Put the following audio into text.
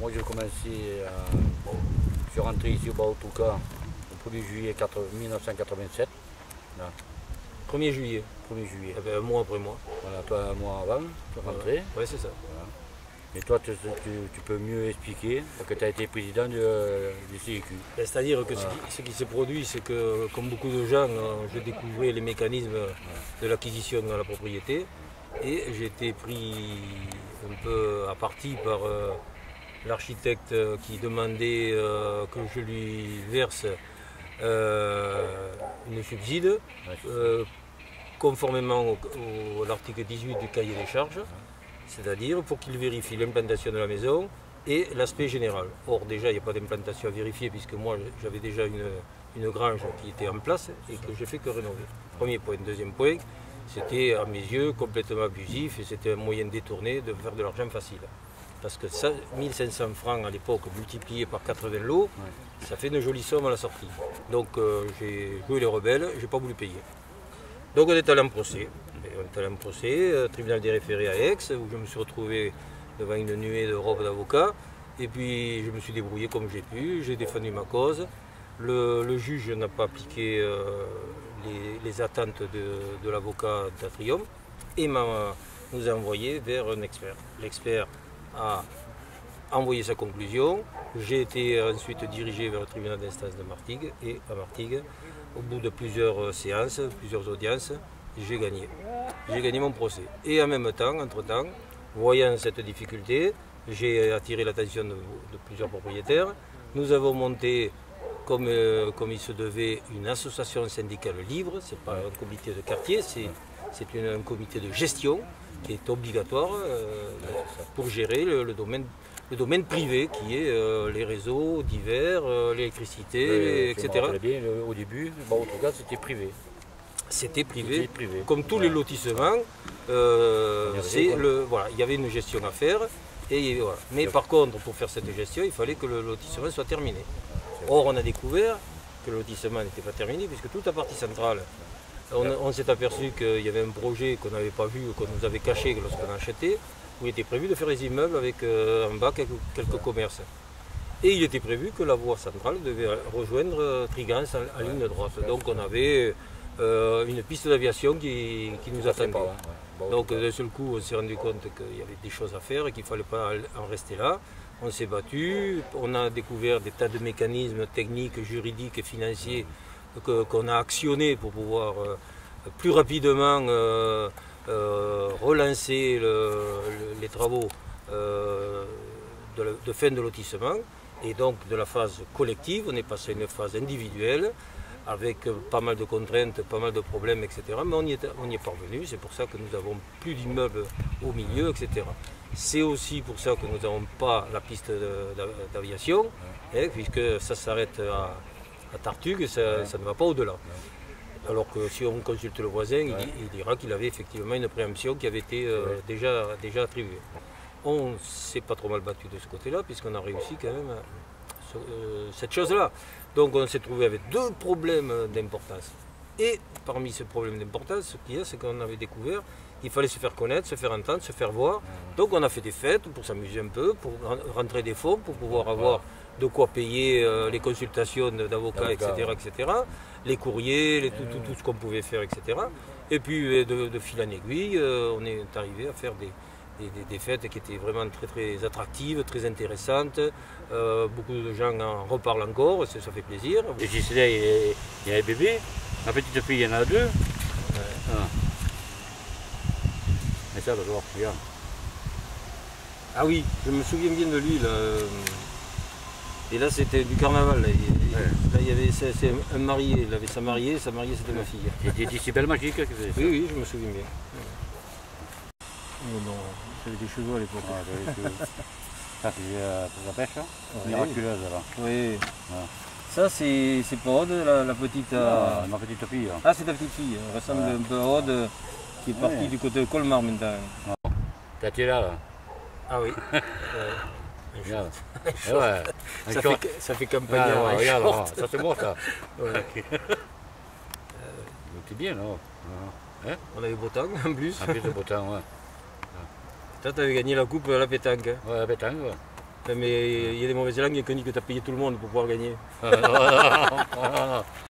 moi j'ai commencé, je suis rentré ici au Baotouka le 1er juillet 1987. Là. 1er juillet. 1er juillet. Eh ben, un mois après moi. Voilà, toi un mois avant, tu es rentré. Oui, c'est ça. Voilà. Et toi, tu peux mieux expliquer que tu as été président du CIQ. C'est-à-dire que ce qui s'est produit, c'est que, comme beaucoup de gens, je découvrais les mécanismes de l'acquisition de la propriété et j'ai été pris un peu à partie par l'architecte qui demandait que je lui verse une subside, conformément à l'article 18 du cahier des charges. C'est-à-dire pour qu'il vérifie l'implantation de la maison et l'aspect général. Or déjà il n'y a pas d'implantation à vérifier puisque moi j'avais déjà une grange qui était en place et que j'ai fait que rénover. Premier point. Deuxième point, c'était à mes yeux complètement abusif et c'était un moyen détourné de faire de l'argent facile. Parce que ça, 1500 francs à l'époque multiplié par 80 lots, ça fait une jolie somme à la sortie. Donc j'ai joué les rebelles, je n'ai pas voulu payer. Donc on est allé en procès. On est allé en procès, tribunal des référés à Aix, où je me suis retrouvé devant une nuée de robes d'avocats. Et puis je me suis débrouillé comme j'ai pu, j'ai défendu ma cause. Le juge n'a pas appliqué les attentes de l'avocat d'Atrium et nous a envoyé vers un expert. L'expert a envoyé sa conclusion. J'ai été ensuite dirigé vers le tribunal d'instance de Martigues et à Martigues, au bout de plusieurs séances, plusieurs audiences, j'ai gagné. J'ai gagné mon procès. Et en même temps, entre-temps, voyant cette difficulté, j'ai attiré l'attention de plusieurs propriétaires. Nous avons monté, comme il se devait, une association syndicale libre. Ce n'est pas un comité de quartier, c'est un comité de gestion qui est obligatoire pour gérer le domaine privé qui est les réseaux divers, l'électricité, etc. Bien, au début, en tout cas, c'était privé. C'était privé. Comme tous les lotissements, il y avait une gestion à faire. Et voilà. Mais par contre, pour faire cette gestion, il fallait que le lotissement soit terminé. Or, on a découvert que le lotissement n'était pas terminé, puisque toute la partie centrale, on s'est aperçu qu'il y avait un projet qu'on n'avait pas vu, qu'on nous avait caché lorsqu'on a acheté, où il était prévu de faire des immeubles avec en bas quelques commerces. Et il était prévu que la voie centrale devait rejoindre Trigance en ligne droite. Donc on avait une piste d'aviation qui nous attendait. Donc d'un seul coup, on s'est rendu compte qu'il y avait des choses à faire et qu'il ne fallait pas en rester là. On s'est battu, on a découvert des tas de mécanismes techniques, juridiques et financiers qu'on a actionnés pour pouvoir plus rapidement relancer les travaux de fin de lotissement. Et donc de la phase collective, on est passé à une phase individuelle, avec pas mal de contraintes, pas mal de problèmes, etc. Mais on y est parvenu, c'est pour ça que nous n'avons plus d'immeubles au milieu, etc. C'est aussi pour ça que nous n'avons pas la piste d'aviation, puisque ça s'arrête à Tartugues, ça ne va pas au-delà. Alors que si on consulte le voisin, il dira qu'il avait effectivement une préemption qui avait été déjà attribuée. On ne s'est pas trop mal battu de ce côté-là, puisqu'on a réussi quand même cette chose-là. Donc on s'est trouvé avec deux problèmes d'importance. Et parmi ces problèmes d'importance, ce qu'il y a, c'est qu'on avait découvert qu'il fallait se faire connaître, se faire entendre, se faire voir. Donc on a fait des fêtes pour s'amuser un peu, pour rentrer des fonds, pour pouvoir avoir de quoi payer les consultations d'avocats, etc., etc., les courriers, tout ce qu'on pouvait faire, etc. Et puis de fil en aiguille, on est arrivé à faire des fêtes qui étaient vraiment très très attractives, très intéressantes. Beaucoup de gens en reparlent encore, ça fait plaisir. Et Gisela, il y a un bébé, ma petite fille, il y en a deux. Mais ça, d'abord, regarde. Ah oui, je me souviens bien de lui. Là. Et là, c'était du carnaval. Là, il y avait un marié, il avait sa mariée c'était ma fille. C'était si belle magique que c'est. Oui, je me souviens bien. Oh non, j'avais des cheveux à l'époque. Ça, c'est la pêche, miraculeuse, là. Oui. Ça, c'est pas Aude, la petite... ma petite fille. Ah, c'est ta petite fille. Elle ressemble un peu à Aude, qui est partie du côté de Colmar maintenant. Tu es là. Ah oui. Regarde. Ça fait campagne. Regarde, ça c'est bon, ça. C'est bien, non? On avait beau temps, en plus. En plus de beau temps, ouais. Toi, tu avais gagné la coupe à la pétanque. Ouais, la pétanque, ouais. Mais il y a des mauvaises langues qui disent que tu as payé tout le monde pour pouvoir gagner.